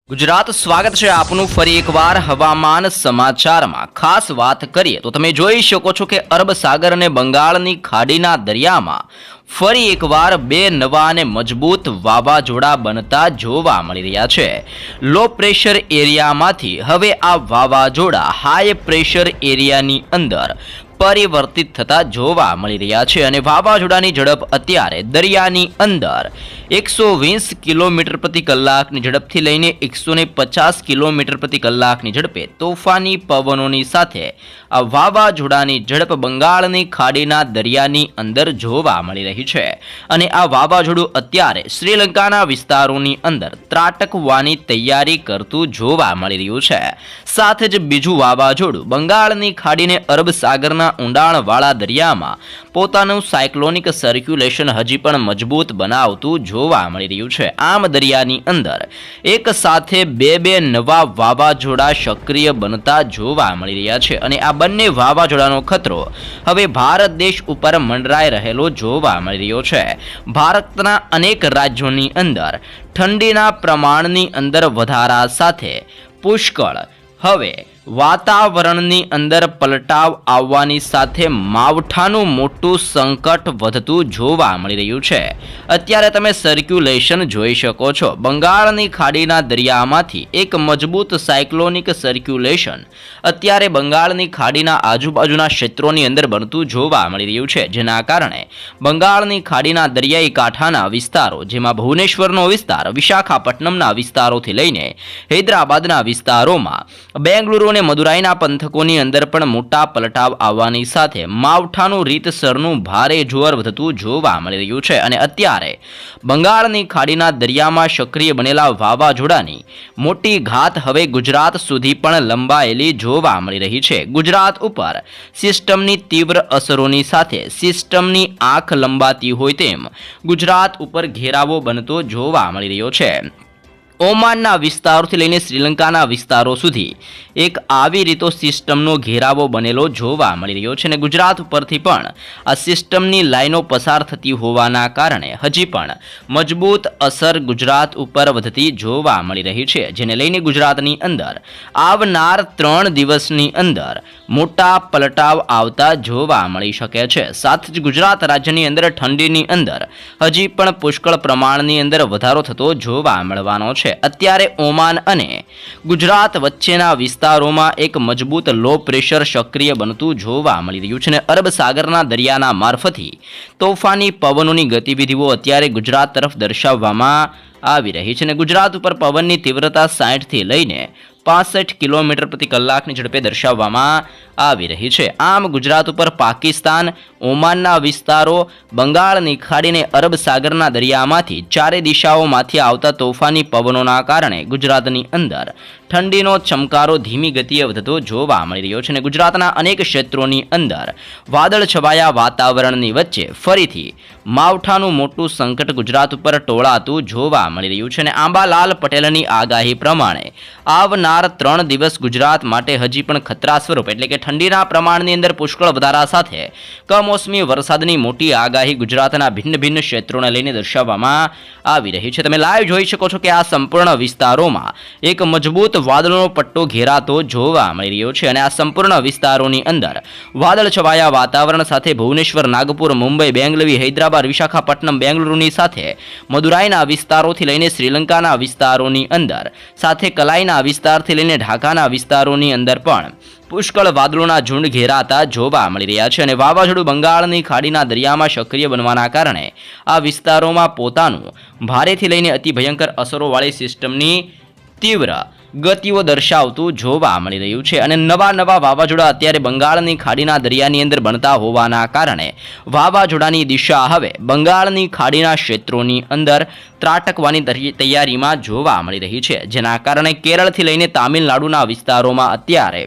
ગુજરાત સ્વાગત છે આપનું ફરી એકવાર હવામાન સમાચારમાં। ખાસ વાત કરીએ તો તમે જોઈ શકો છો કે અરબ સાગર અને બંગાળની ખાડીના દરિયામાં ફરી એકવાર બે નવા અને મજબૂત વાવાઝોડા બનતા જોવા મળી રહ્યા છે। લો પ્રેશર એરિયામાંથી હવે આ વાવાઝોડા હાઈ પ્રેશર એરિયાની અંદર પરિવર્તિત થતા જોવા મળી રહ્યા છે અને વાવાઝોડાની ઝડપ અત્યારે દરિયાની અંદર 120 કિલોમીટર પ્રતિ કલાકની ઝડપથી લઈને 150 કિલોમીટર પ્રતિ કલાકની ઝડપે તોફાની પવનોની સાથે આ વાવાઝોડાની ઝડપ બંગાળની ખાડીના દરિયાની અંદર જોવા મળી રહી છે અને આ વાવાઝોડું અત્યારે શ્રીલંકાના વિસ્તારોની અંદર ત્રાટકવાની તૈયારી કરતું જોવા મળી રહ્યું છે। સાથે જ બીજું વાવાઝોડું બંગાળની ખાડીને અરબ સાગરના ઊંડાણવાળા દરિયામાં પોતાનું સાયક્લોનિક સર્ક્યુલેશન હજી પણ મજબૂત બનાવતું જોવા મળી રહ્યું છે। આમ દરિયાની અંદર એક સાથે બે નવા વાવાઝોડા સક્રિય બનતા જોવા મળી રહ્યા છે અને આ બંને વાવાઝોડાનો ખતરો હવે ભારત દેશ ઉપર મંડરાઈ રહેલો જોવા મળી રહ્યો છે। ભારતના અનેક રાજ્યોની અંદર ઠંડીના પ્રમાણની અંદર વધારા સાથે પુષ્કળ હવે વાતાવરણની અંદર પલટાવ આવવાની સાથે માવઠાનું મોટું સંકટ વધતું જોવા મળી રહ્યું છે। અત્યારે તમે સર્ક્યુલેશન જોઈ શકો છો। બંગાળની ખાડીના દરિયામાંથી એક મજબૂત સાયક્લોનિક સર્ક્યુલેશન અત્યારે બંગાળની ખાડીના આજુબાજુના ક્ષેત્રોની અંદર બનતું જોવા મળી રહ્યું છે, જેના કારણે બંગાળની ખાડીના દરિયાઈ કાંઠાના વિસ્તારો, જેમાં ભુવનેશ્વરનો વિસ્તાર, વિશાખાપટ્ટનમના વિસ્તારોથી લઈને હૈદરાબાદના વિસ્તારોમાં, બેંગલુરુ અને મદુરાઈના પંથકોની અંદર પણ મોટા પલટાવ આવવાની સાથે માવઠાનું રીતસરનું ભારે જોર વધતું જોવા મળી રહ્યું છે અને અત્યારે બંગાળની ખાડીના દરિયામાં સક્રિય બનેલા વાવાઝોડાની મોટી ઘાત હવે ગુજરાત સુધી પણ લંબાયેલી જોવા મળી રહી છે। ગુજરાત ઉપર સિસ્ટમની તીવ્ર અસરોની સાથે સિસ્ટમની આંખ લંબાતી હોય તેમ ગુજરાત ઉપર ઘેરાવો બનતો જોવા મળી રહ્યો છે। ઓમાનના વિસ્તારોથી લઈને શ્રીલંકાના વિસ્તારો સુધી એક આવી રીતો સિસ્ટમનો ઘેરાવો બનેલો જોવા મળી રહ્યો છે અને ગુજરાત ઉપરથી પણ આ સિસ્ટમની લાઈનો પસાર થતી હોવાના કારણે હજી પણ મજબૂત અસર ગુજરાત ઉપર વધતી જોવા મળી રહી છે, જેને લઈને ગુજરાતની અંદર આવનાર 3 દિવસની અંદર મોટા પલટાવ આવતા જોવા મળી શકે છે। સાથે જ ગુજરાત રાજ્યની અંદર ઠંડીની અંદર હજી પણ પુષ્કળ પ્રમાણની અંદર વધારો થતો જોવા મળવાનો છે। અત્યારે ઓમાન અને ગુજરાત વચ્ચેના વિસ્તારોમાં એક મજબૂત લો પ્રેશર સક્રિય બનતું જોવા મળી રહ્યું છે અને અરબ સાગરના દરિયાના મારફતી તોફાની પવનોની ગતિવિધિઓ અત્યારે ગુજરાત તરફ દર્શાવવામાં આવી રહી છે અને ગુજરાત ઉપર પવનની તીવ્રતા 60 થી લઈને 65 કિલોમીટર પ્રતિ કલાકની ઝડપે દર્શાવવામાં આવી રહી છે। આમ ગુજરાત ઉપર પાકિસ્તાન, ઓમાનના વિસ્તારો, બંગાળની ખાડીને અરબ સાગરના દરિયામાંથી ચારે દિશાઓમાંથી આવતા તોફાની પવનોના કારણે ગુજરાતની અંદર ઠંડીનો ચમકારો ધીમી ગતિએ વધતો જોવા મળી રહ્યો છે અને ગુજરાતના અનેક ક્ષેત્રોની અંદર વાદળ છવાયા વાતાવરણની વચ્ચે ફરીથી માવઠાનું મોટું સંકટ ગુજરાત ઉપર ટોળાતું જોવા મળી રહ્યું છે અને આંબાલાલ પટેલની આગાહી પ્રમાણે આવનાર 3 દિવસ ગુજરાત માટે હજી પણ ખતરા સ્વરૂપ એટલે કે ઠંડીના પ્રમાણની અંદર પુષ્કળ વધારા સાથે કમોસમી વરસાદની મોટી આગાહી ગુજરાતના ભિન્ન ભિન્ન ક્ષેત્રોને લઈને દર્શાવવામાં આવી રહી છે। તમે લાઈવ જોઈ શકો છો કે આ સંપૂર્ણ વિસ્તારોમાં એક મજબૂત વાદળનો પટ્ટો ઘેરાતો જોવા મળી રહ્યો છે અને આ સંપૂર્ણ વિસ્તારોની અંદર વાદળ છવાયા વાતાવરણ સાથે ભુવનેશ્વર, નાગપુર, મુંબઈ, બેંગલુરુ, હૈદરાબાદ, વિશાખાપટ્ટનમ, બેંગલુરુની સાથે મદુરાઈના વિસ્તારોથી લઈને શ્રીલંકાના વિસ્તારોની અંદર, સાથે કલાઈના વિસ્તારથી લઈને ઢાકાના વિસ્તારોની અંદર પણ પુષ્કળ વાદળોના ઝુંડ ઘેરાતા જોવા મળી રહ્યા છે અને વાવાઝોડું બંગાળની ખાડીના દરિયામાં સક્રિય બનવાના કારણે આ વિસ્તારોમાં પોતાનું ભારેથી લઈને અતિ ભયંકર અસરોવાળી સિસ્ટમની તીવ્ર ગતિઓ દર્શાવતું જોવા મળી રહ્યું છે અને નવા વાવાઝોડા અત્યારે બંગાળની ખાડીના દરિયાની અંદર બનતા હોવાના કારણે વાવાઝોડાની દિશા હવે બંગાળની ખાડીના ક્ષેત્રોની અંદર ત્રાટકવાની તૈયારીમાં જોવા મળી રહી છે, જેના કારણે કેરળથી લઈને તામિલનાડુના વિસ્તારોમાં અત્યારે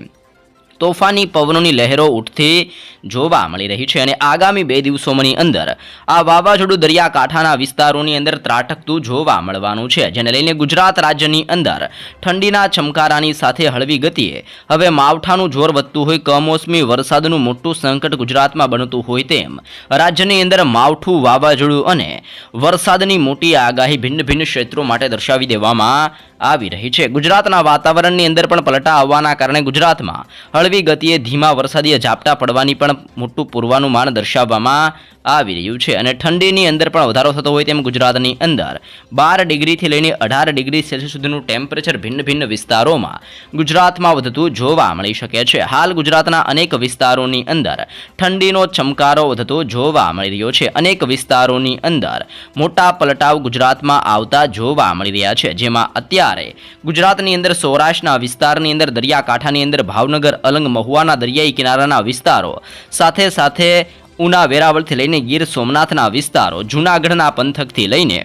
તોફાની પવનોની લહેરો ઉઠતી જોવા મળી રહી છે અને આગામી 2 દિવસોની અંદર આ વાવાઝોડું દરિયાકાંઠાના વિસ્તારોની અંદર ત્રાટકતું જોવા મળવાનું છે, જેને લઈને ગુજરાત રાજ્યની અંદર ઠંડીના ચમકારાની સાથે હળવી ગતિએ હવે માવઠાનું જોર વધતું હોય, કમોસમી વરસાદનું મોટું સંકટ ગુજરાતમાં બનતું હોય તેમ રાજ્યની અંદર માવઠું, વાવાઝોડું અને વરસાદની મોટી આગાહી ભિન્ન ભિન્ન ક્ષેત્રો માટે દર્શાવી દેવામાં આવી રહી છે। ગુજરાતના વાતાવરણની અંદર પણ પલટા આવવાના કારણે ગુજરાતમાં હળવી ગતિએ ધીમા વરસાદીય ઝાપટા પડવાની પણ મોટું પૂર્વાનુમાન દર્શાવવામાં આવી રહ્યું છે અને ઠંડીની અંદર પણ વધારો થતો હોય તેમ ગુજરાતની અંદર 12 ડિગ્રીથી લઈને 18 ડિગ્રી સેલ્સિયસ સુધીનું ટેમ્પરેચર ભિન્ન ભિન્ન વિસ્તારોમાં ગુજરાતમાં વધતું જોવા મળી શકે છે। હાલ ગુજરાતના અનેક વિસ્તારોની અંદર ઠંડીનો ચમકારો વધતો જોવા મળી રહ્યો છે। અનેક વિસ્તારોની અંદર મોટા પલટાવ ગુજરાતમાં આવતા જોવા મળી રહ્યા છે, જેમાં અત્યારે ગુજરાતની અંદર સૌરાષ્ટ્રના વિસ્તારની અંદર દરિયાકાંઠાની અંદર ભાવનગર, અલંગ, મહુવાના દરિયાઈ કિનારાના વિસ્તારો સાથે સાથે ઉના, વેરાવળથી લઈને ગીર સોમનાથના વિસ્તારો, જૂનાગઢના પંથકથી લઈને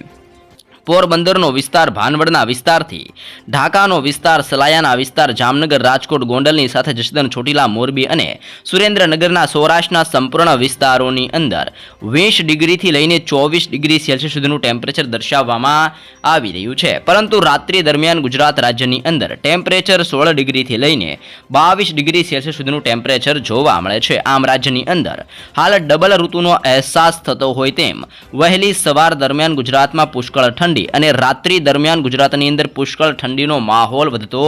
પોરબંદરનો વિસ્તાર, ભાનવડના વિસ્તારથી ઢાકાનો વિસ્તાર, સલાયાના વિસ્તાર, જામનગર, રાજકોટ, ગોંડલની સાથે જસદણ, ચોટીલા, મોરબી અને સુરેન્દ્રનગરના સૌરાષ્ટ્રના સંપૂર્ણ વિસ્તારોની અંદર 20 ડિગ્રીથી લઈને 24 ડિગ્રી સેલ્સિયસ સુધીનું ટેમ્પરેચર દર્શાવવામાં આવી રહ્યું છે। પરંતુ રાત્રિ દરમિયાન ગુજરાત રાજ્યની અંદર ટેમ્પરેચર 16 ડિગ્રીથી લઈને 22 ડિગ્રી સેલ્સિયસ સુધીનું ટેમ્પરેચર જોવા મળે છે। આમ રાજ્યની અંદર હાલ ડબલ ઋતુનો અહેસાસ થતો હોય તેમ વહેલી સવાર દરમિયાન ગુજરાતમાં પુષ્કળ ઠંડી અને રાત્રિ દરમિયાન ગુજરાતની અંદર પુષ્કળ ઠંડીનો માહોલ વધતો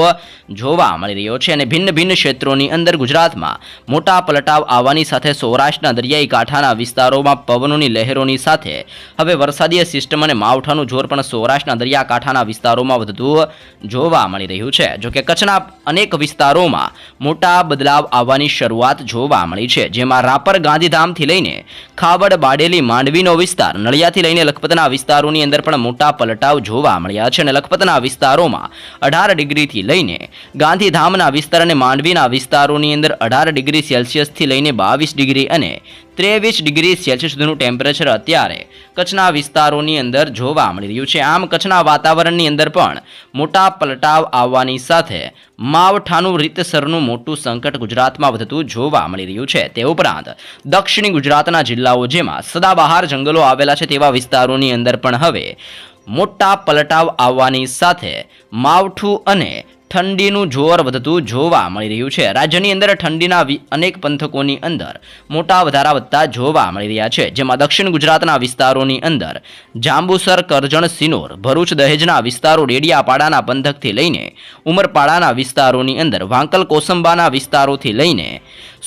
જોવા મળી રહ્યો છે અને ભિન્ન ભિન્ન ક્ષેત્રોની અંદર ગુજરાતમાં મોટા પલટાવ આવવાની સાથે સૌરાષ્ટ્રના દરિયાઈ કાંઠાના વિસ્તારોમાં પવનોની લહેરોની સાથે હવે વરસાદીય સિસ્ટમ અને માવઠાનું જોર પણ સૌરાષ્ટ્રના દરિયાકાંઠાના વિસ્તારોમાં વધતું જોવા મળી રહ્યું છે। જોકે કચ્છના અનેક વિસ્તારોમાં મોટા બદલાવ આવવાની શરૂઆત જોવા મળી છે, જેમાં રાપર, ગાંધીધામથી લઈને ખાવડ, બાડેલી, માંડવીનો વિસ્તાર, નળિયાથી લઈને લખપતના વિસ્તારોની અંદર પણ મોટા પલટાવ જોવા મળ્યા છે અને લખપતના વિસ્તારોમાં 18 ડિગ્રીથી લઈને ગાંધીધામના વિસ્તાર અને માંડવીના વિસ્તારોની અંદર 18 ડિગ્રી સેલ્સિયસથી લઈને 22 ડિગ્રી અને 23 ડિગ્રી સેલ્સિયસ સુધીનું ટેમ્પરેચર અત્યારે કચ્છના વિસ્તારોની અંદર જોવા મળી રહ્યું છે। આમ કચ્છના વાતાવરણની અંદર પણ મોટા પલટાવ આવવાની સાથે માવઠાનું રીતસરનું મોટું સંકટ ગુજરાતમાં વધતું જોવા મળી રહ્યું છે। તે ઉપરાંત દક્ષિણી ગુજરાતના જિલ્લાઓ જેમાં સદાબહાર જંગલો આવેલા છે તેવા વિસ્તારોની અંદર પણ હવે મોટા પલટાવ આવવાની સાથે માવઠું અને ઠંડીનું જોર વધતું જોવા મળી રહ્યું છે। રાજ્યની અંદર ઠંડીના અનેક પંથકોની અંદર મોટા વધારા વધતા જોવા મળી રહ્યા છે, જેમાં દક્ષિણ ગુજરાતના વિસ્તારોની અંદર જાંબુસર, કરજણ, સિનોર, ભરૂચ, દહેજના વિસ્તારો, ડેડિયાપાડાના પંથકથી લઈને ઉમરપાડાના વિસ્તારોની અંદર વાંકલ, કોસંબાના વિસ્તારોથી લઈને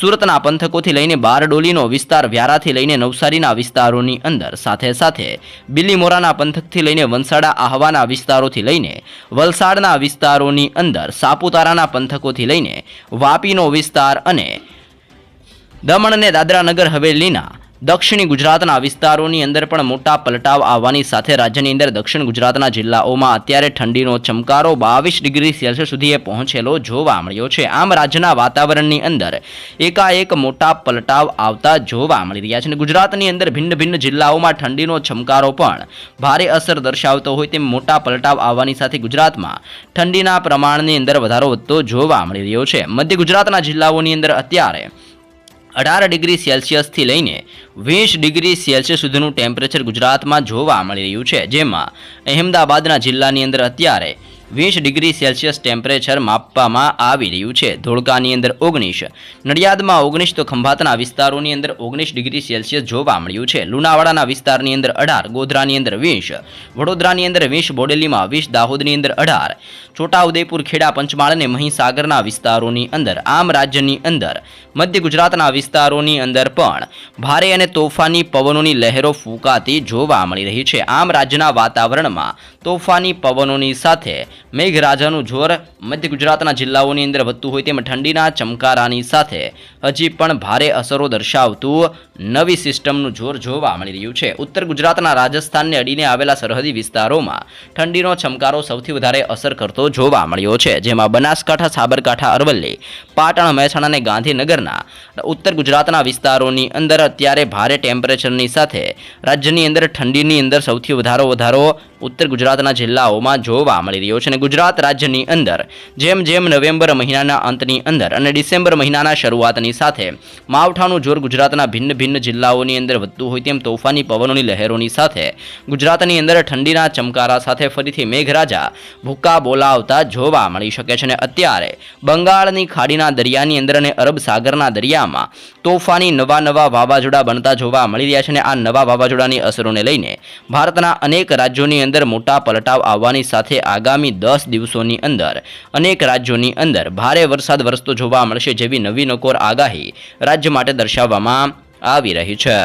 સુરતના પંથકોથી લઈને બારડોલીનો વિસ્તાર, વ્યારાથી લઈને નવસારીના વિસ્તારોની અંદર સાથે સાથે બિલીમોરાના પંથકથી લઈને વંસાડા, આહવાના વિસ્તારોથી લઈને વલસાડના વિસ્તારોની અંદર સાપુતારાના પંથકોથી લઈને વાપીનો વિસ્તાર અને દમણ અને દાદરા નગર હવેલીના દક્ષિણી ગુજરાતના વિસ્તારોની અંદર પણ મોટા પલટાવ આવવાની સાથે રાજ્યની અંદર દક્ષિણ ગુજરાતના જિલ્લાઓમાં અત્યારે ઠંડીનો ચમકારો 22 ડિગ્રી સેલ્સિયસ સુધી પહોંચેલો જોવા મળ્યો છે। આમ રાજ્યના વાતાવરણની અંદર એકાએક મોટા પલટાવ આવતા જોવા મળી રહ્યા છે અને ગુજરાતની અંદર ભિન્ન ભિન્ન જિલ્લાઓમાં ઠંડીનો ચમકારો પણ ભારે અસર દર્શાવતો હોય તેમ મોટા પલટાવ આવવાની સાથે ગુજરાતમાં ઠંડીના પ્રમાણની અંદર વધારો વધતો જોવા મળી રહ્યો છે। મધ્ય ગુજરાતના જિલ્લાઓની અંદર અત્યારે 18 ડિગ્રી સેલ્સિયસથી લઈને 20 ડિગ્રી સેલ્સિયસ સુધીનું ટેમ્પરેચર ગુજરાતમાં જોવા મળી રહ્યું છે, જેમાં અહેમદાબાદના જિલ્લાની અંદર અત્યારે 20 ડિગ્રી સેલ્સિયસ ટેમ્પરેચર માપવામાં આવી રહ્યું છે। ધોળકાની અંદર 19, નડિયાદમાં 19 તો ખંભાતના વિસ્તારોની અંદર 19 ડિગ્રી સેલ્સિયસ જોવા મળ્યું છે। લુણાવાડાના વિસ્તારની અંદર 18, ગોધરાની અંદર 20, વડોદરાની અંદર 20, બોડેલીમાં 20, દાહોદની અંદર 18, છોટાઉદેપુર, ખેડા, પંચમહાલ અને મહીસાગરના વિસ્તારોની અંદર આમ રાજ્યની અંદર મધ્ય ગુજરાતના વિસ્તારોની અંદર પણ ભારે અને તોફાની પવનોની લહેરો ફૂંકાતી જોવા મળી રહી છે। આમ રાજ્યના વાતાવરણમાં તોફાની પવનોની સાથે મેઘરાજાનું જોર મધ્ય ગુજરાતના જિલ્લાઓની અંદર વધતું હોય તેમ ઠંડીના ચમકારાની સાથે હજી પણ ભારે અસરો દર્શાવતું નવી સિસ્ટમનું જોર જોવા મળી રહ્યું છે। ઉત્તર ગુજરાતના રાજસ્થાનને અડીને આવેલા સરહદી વિસ્તારોમાં ઠંડીનો ચમકારો સૌથી વધારે અસર કરતો જોવા મળ્યો છે, જેમાં બનાસકાંઠા, સાબરકાંઠા, અરવલ્લી, પાટણ, મહેસાણા અને ગાંધીનગરના ઉત્તર ગુજરાતના વિસ્તારોની અંદર અત્યારે ભારે ટેમ્પરેચરની સાથે રાજ્યની અંદર ઠંડીની અંદર સૌથી વધારો ઉત્તર ગુજરાતના જિલ્લાઓમાં જોવા મળી રહ્યો છે અને ગુજરાત રાજ્યની અંદર જેમ જેમ નવેમ્બર મહિનાના અંતની અંદર અને ડિસેમ્બર મહિનાના શરૂઆતની સાથે માવઠાનું જોર ગુજરાતના ભિન્ન ભિન્ન જિલ્લાઓની અંદર વધતું હોય તેમ તોફાની પવનોની લહેરોની સાથે ગુજરાતની અંદર ઠંડીના ચમકારા સાથે ફરીથી મેઘરાજા ભૂક્કા બોલાવતા જોવા મળી શકે છે અને અત્યારે બંગાળની ખાડીના દરિયાની અંદર અને અરબ સાગરના દરિયામાં તોફાની નવા વાવાઝોડા બનતા જોવા મળી રહ્યા છે અને આ નવા વાવાઝોડાની અસરોને લઈને ભારતના અનેક રાજ્યોની અંદર મોટા પલટાવ આવવાની સાથે આગામી 10 દિવસોની અંદર અનેક રાજ્યોની અંદર ભારે વરસાદ વરસતો જોવા મળશે જેવી નવી નકોર આગાહી રાજ્ય માટે દર્શાવવામાં આવી રહી છે।